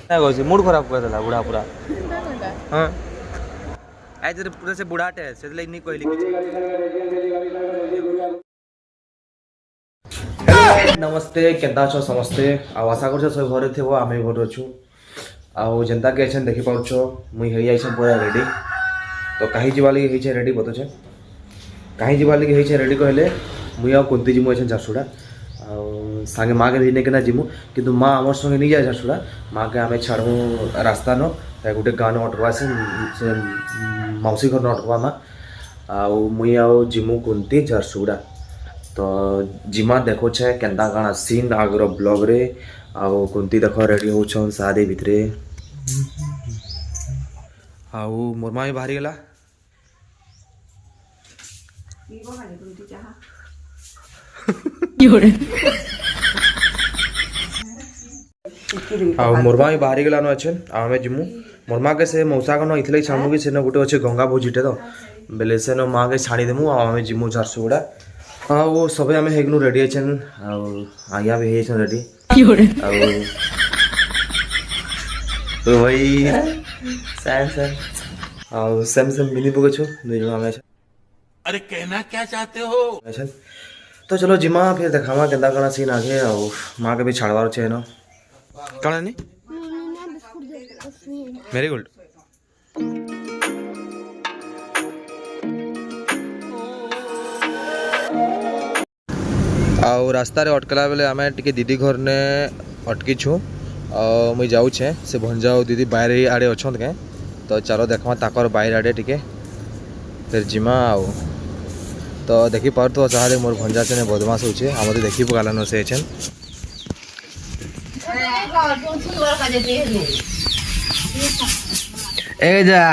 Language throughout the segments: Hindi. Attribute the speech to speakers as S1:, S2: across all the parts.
S1: कहूँ मूड खराब कर देला बुढ़ा पूरा। हाँ आज पूरा से बुढ़ाटे है से नहीं कहली। नमस्ते केन्ता छ समस्ते आशा कर सब घरे थे आम घर अच्छु आउ जेनता कि अच्छे देखी पार्छ मुई हो जाइछे पूरा रेडी। तो कहीं जीवा लगे होइछे रेडी बतुछे कहीं जीवा लगे होइछे रेडी कहले मुई आ कुंती जिमु अच्छे झारसुड़ा आउ संगे माँ के नहीं के जिमु किंतु माँ आमर संगे नहीं जाए झारसुड़ा माँ के आम छाड़ू रास्ता न गोटे गाँव न अटकवा से मौसी घर न अटकवा माँ आउ मुई आउ जिमु कुंती झारसुड़ा। तो जिमा देखो छे केंदा काना सीन आगर ब्लॉग रे आउ कुंती देखो रेडी होछन शादी भितरे आउ मोर माई बाहरी गेला आउ मोर माई बाहरी गेला न अच्छे आमे जिमु मोर माँ के से मौसा कन इथले छामु कि से न गुटे अच्छे गंगा भोजीटे तो बेले से न माँ के छाड़ी देमु आमे जिमु झारसुगुड़ा। हाँ वो सब आम हेगनु रेडी अच्छे आज्ञा भी है रेडी तो भाई सेम सेम मिली पके छु दुई जन आमे। अरे कहना क्या चाहते हो। तो चलो जिमा फिर देखावा केंदा कना सीन आगे आउ माँ के भी छाड़वार छे न कना नहीं वेरी गुड। आउ रास्ता रे अटकला बेले आम टे दीदी घर ने अटकी छू मुई जाऊे से भंजाओ दीदी बाहर आड़े अच्छा के तो चलो देखा ताकर बाहर आड़े टिके फिर जिमा आउ तो देखी पार तो चाहे मोर भंजा से बदमाश होचे आम तो देखी पकालान से छन ए जा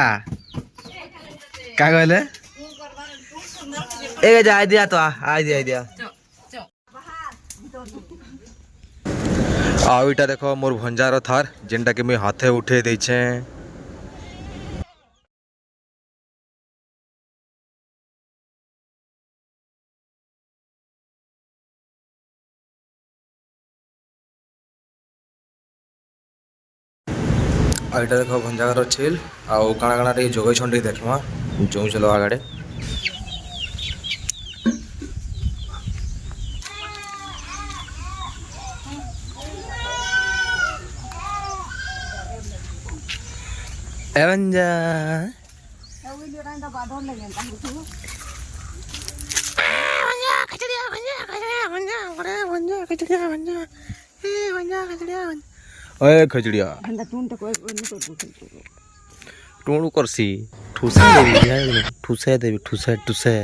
S1: क्या कहले ए जा आई दिया तो आई दिया आउ इटा देखो मोर भंजार थार जेनटा कि मुई हाथे उठे देछे आ इटा देखो भंजार छेल आउ काना काना रे जोगै छंडी देखमा जो चलो आगाडे एवंजा ओए खजड़िया टूणू करसी ठुसे देवी ठुसे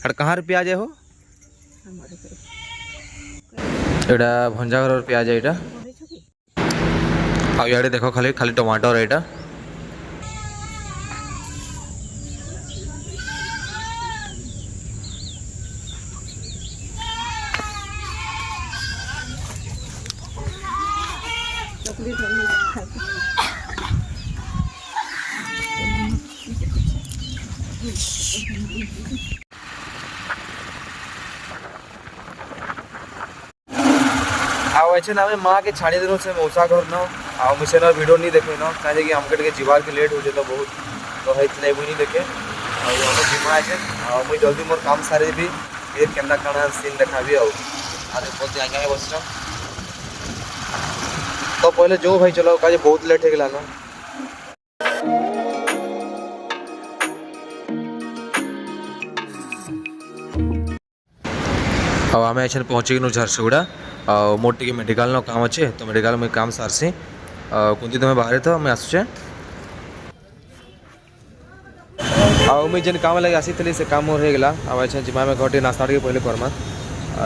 S1: अरे कहाँ रे प्याज हो एटा भंजा घर प्याज है एटा आउ देखो खाली खाली टमाटर एटा अच्छे ना माँ के छाड़ी दिनों से मौसा घर न आ मुझे ना वीडियो नहीं देखे न कहे कि हमके जीवार के लेट हो जाए तो बहुत तो है मुझे नहीं देखे और जिमा है मुझे जल्दी मोर काम सारे भी फिर केना काना सीन देखा भी आगे आगे बस तो पहले जो भाई चलो कहे बहुत लेट हो गला न आम अच्छे पहुँची गलु झारसुगुड़ा मोर टे मेडिकल काम अच्छे तो मेडिकल में काम सारसी कुंती तुम्हें बाहर तो मैं आसुचे मुझे जेन काम लगे आसी से काम मोर हो गला अब अच्छे जिमा में घर नास्ता टे पहले करमा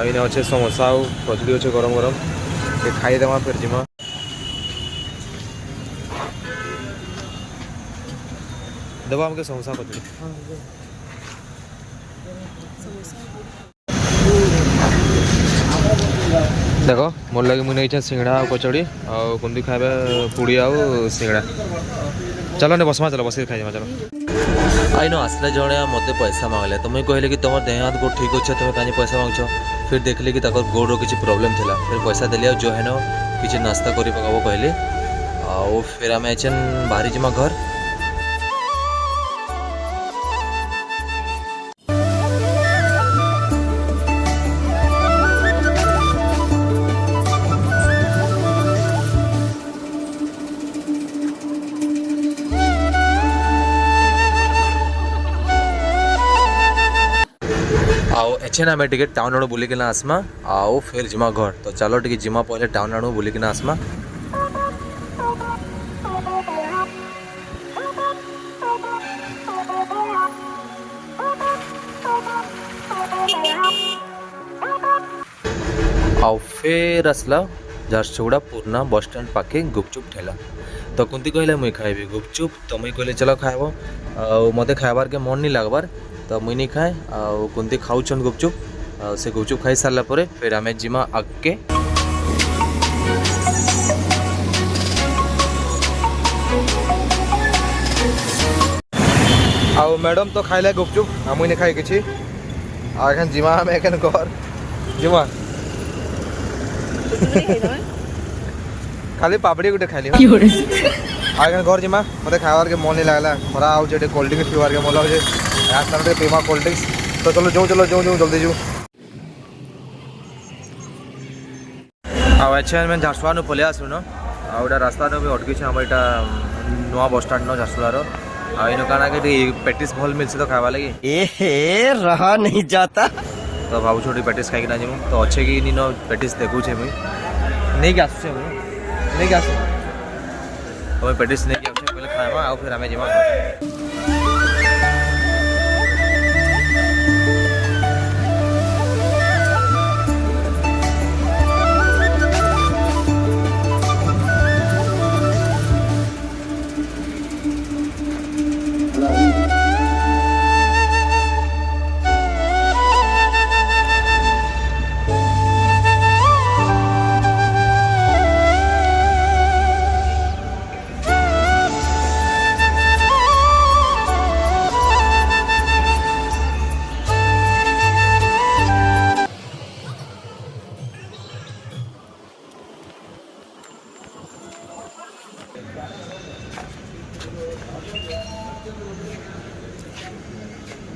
S1: इन अच्छे समोसा और कचड़ी अच्छे गरम गरम ये खाई देमा फिर जिमा देव हमके समोसा कचड़ी देखो मोर लगे मुझे नहीं सिंगड़ा और कचौड़ी और कुंदी खाए पूड़ी आउ सिंगड़ा चलो ने बसमा चलो बस खाई चलो।
S2: आई नो आसले जड़े मत पैसा मांगले तो मुझे कहले कि तुम देह हाथ गोड़ ठीक अच्छे तुम कहीं पैसा मांगछ। फिर देखली कि गोड़ किसी प्रोब्लेम थिला फिर पैसा देली जो है न किसी नास्ता कर पकाबो कहली आउ फिर आम एचन बाहरी जिमा घर। आओ एचेन आम टे टाउन आड़ू बुलिकिना आसमा आओ फिर जिमा घर तो चलो टे जिमा पहले टाउन आड़ू बुलिकिना आसमा। आओ फिर आसला झारसुगुड़ा पुरना बस स्टैंड पाखे गुपचुप ठेला तो कुंती कहले मुई खाइबी गुपचुप तो मुई कहले चलो खाइब मते खाइबार के मन नहीं लागबार तो मुई नहीं खाए आ कुंती खाऊन गुपचुप से गुपचुप खाई सारा पर फिर आम जिमा आगे।
S1: आओ मैडम तो खाइले गुपचुप मुई नहीं खाई किसी आखन जिमा आम एखन घर जिमा खाली पापड़ी गुटे खाइली आखन घर जिमा मते खाइबार के मन नहीं लागला खरा आउ जे कोल्ड ड्रिंक्स पीवार के मन लागे यार सारे पीमा कोल्ड ड्रिंक्स तो चलो जो जल्दी जो अच्छा मैं झारसुगुड़ा नु पलि आसलु न आउटा रास्ता भी अटकी हम यहाँ नुआ बस स्टाण्ड न झारसुगुड़ार आइन काना कि पेटिस भल मिलसे तो खावा लगी
S3: रहा नहीं जाता
S1: तो भाव छोटी पेटिस खाई ना जीमु तो अच्छे कि नीन पेटिस देखुचे मुई नहीं कि आसुचे मुई नहीं कि आसु तो पेटिस नहीं कि आछे पहले खाइबा आ फिर आमे जिमा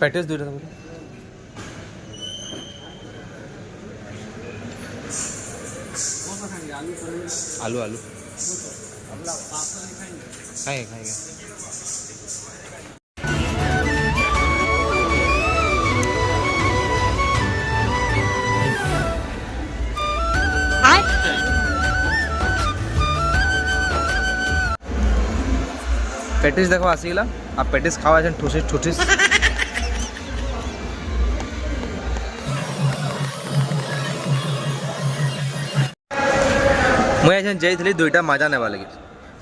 S1: पेटिस दूर आलू आलू खाएंगे पेटिस देखो आसीगला आप पेटिस खावा ठुसिस ठुसिस मुझे जाइली दुईटा मजा नेवा लगी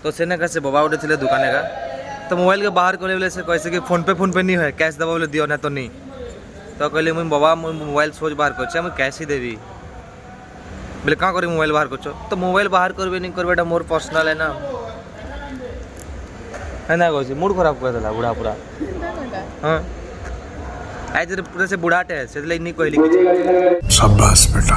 S1: तो से कैसे बाबा गोटे थे दुकान का तो मोबाइल के बाहर कले से कैसे कि फोन पे नहीं है कैश देव बोले दियो ना तो नहीं तो कहली मुझे बाबा मुझे मोबाइल सोच बाहर कर मुझे कैश ही देवी बोले क्या करी मोबाइल बाहर कर तो मोबाइल बाहर करबे नहीं करबे मोर पर्सनल है ना है ना कौन मूड खराब कर देला बुढ़ा पूरा हाँ आज पूरा से बुढ़ाटे है से नहीं कहली
S3: शाबाश बेटा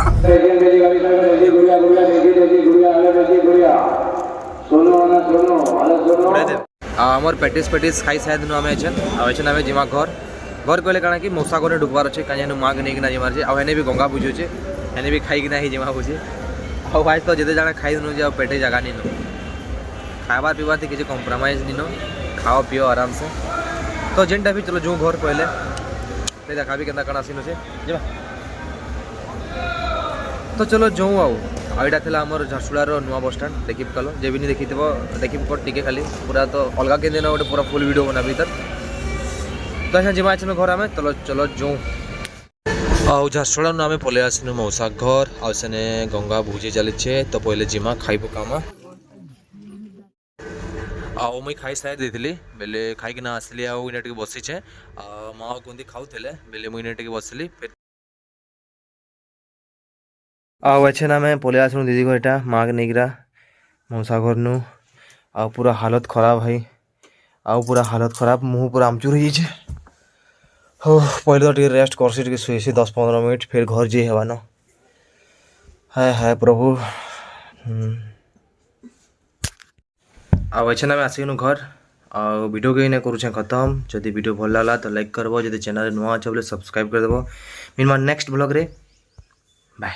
S1: आमर पेटिस पेटिस खाई शायद नु आमे आमे जिमा घर घर कहले काना कि मौसा घर ढुकबार अच्छे कहीं माग नहीं कि जिमार जे आने भी गंगा बुझे हेने भी खाई कि जिमा बुझे आज तो जिते जाना खाई नु पेटे जगह नहीं नु खाबार पीबार थी किसी कम्प्रोमाइज नहीं नो खाओ पियो आराम से तो जेनटा भी चलो जो घर कहले देखा भी केना कणा सीन से तो चलो जो आउ आईटा थी आमर झारसुगुड़ार नुआ बस स्टाण्ड देखी कल जे भी नहीं देखी देखी टे खाली पूरा तो अलग के दिन गोटे पूरा फुल वीडियो बना भीतर तो अच्छा जिमा आम घर आम चलो चलो जो आउ झारसुगुड़ा आम पलि आसनु मौसा घर आने गंगा भुजी चलीचे तो पहले जिमा खाई पकामा आउ मुई खाई सारी देती बेले खाई आसली आउ टे बसीचे माँ कुंती खाऊले बेले मुझे टे बसली फिर आउ अच्छे ना मैं पलि आसनु दीदी घर यहाँ माग नहीं गिरा मौसा घर नु आ पूरा हालत खराब है आउ पूरा हालत खराब मुँह पूरा आमचूर हो जाइए हो पहले तो टे रेस्ट करसी टे शुएसी 10-15 मिनट फिर घर जे हेबा न हाय हाय प्रभु आ वैसे आम आसिगनु घर आ वीडियो के करुचे खत्म जदि वीडियो भल लागला तो लाइक करबो जदि चैनल नुआ अच्छे बोले सब्सक्राइब कर देबो मिलमा नेक्स्ट ब्लॉग रे बाय।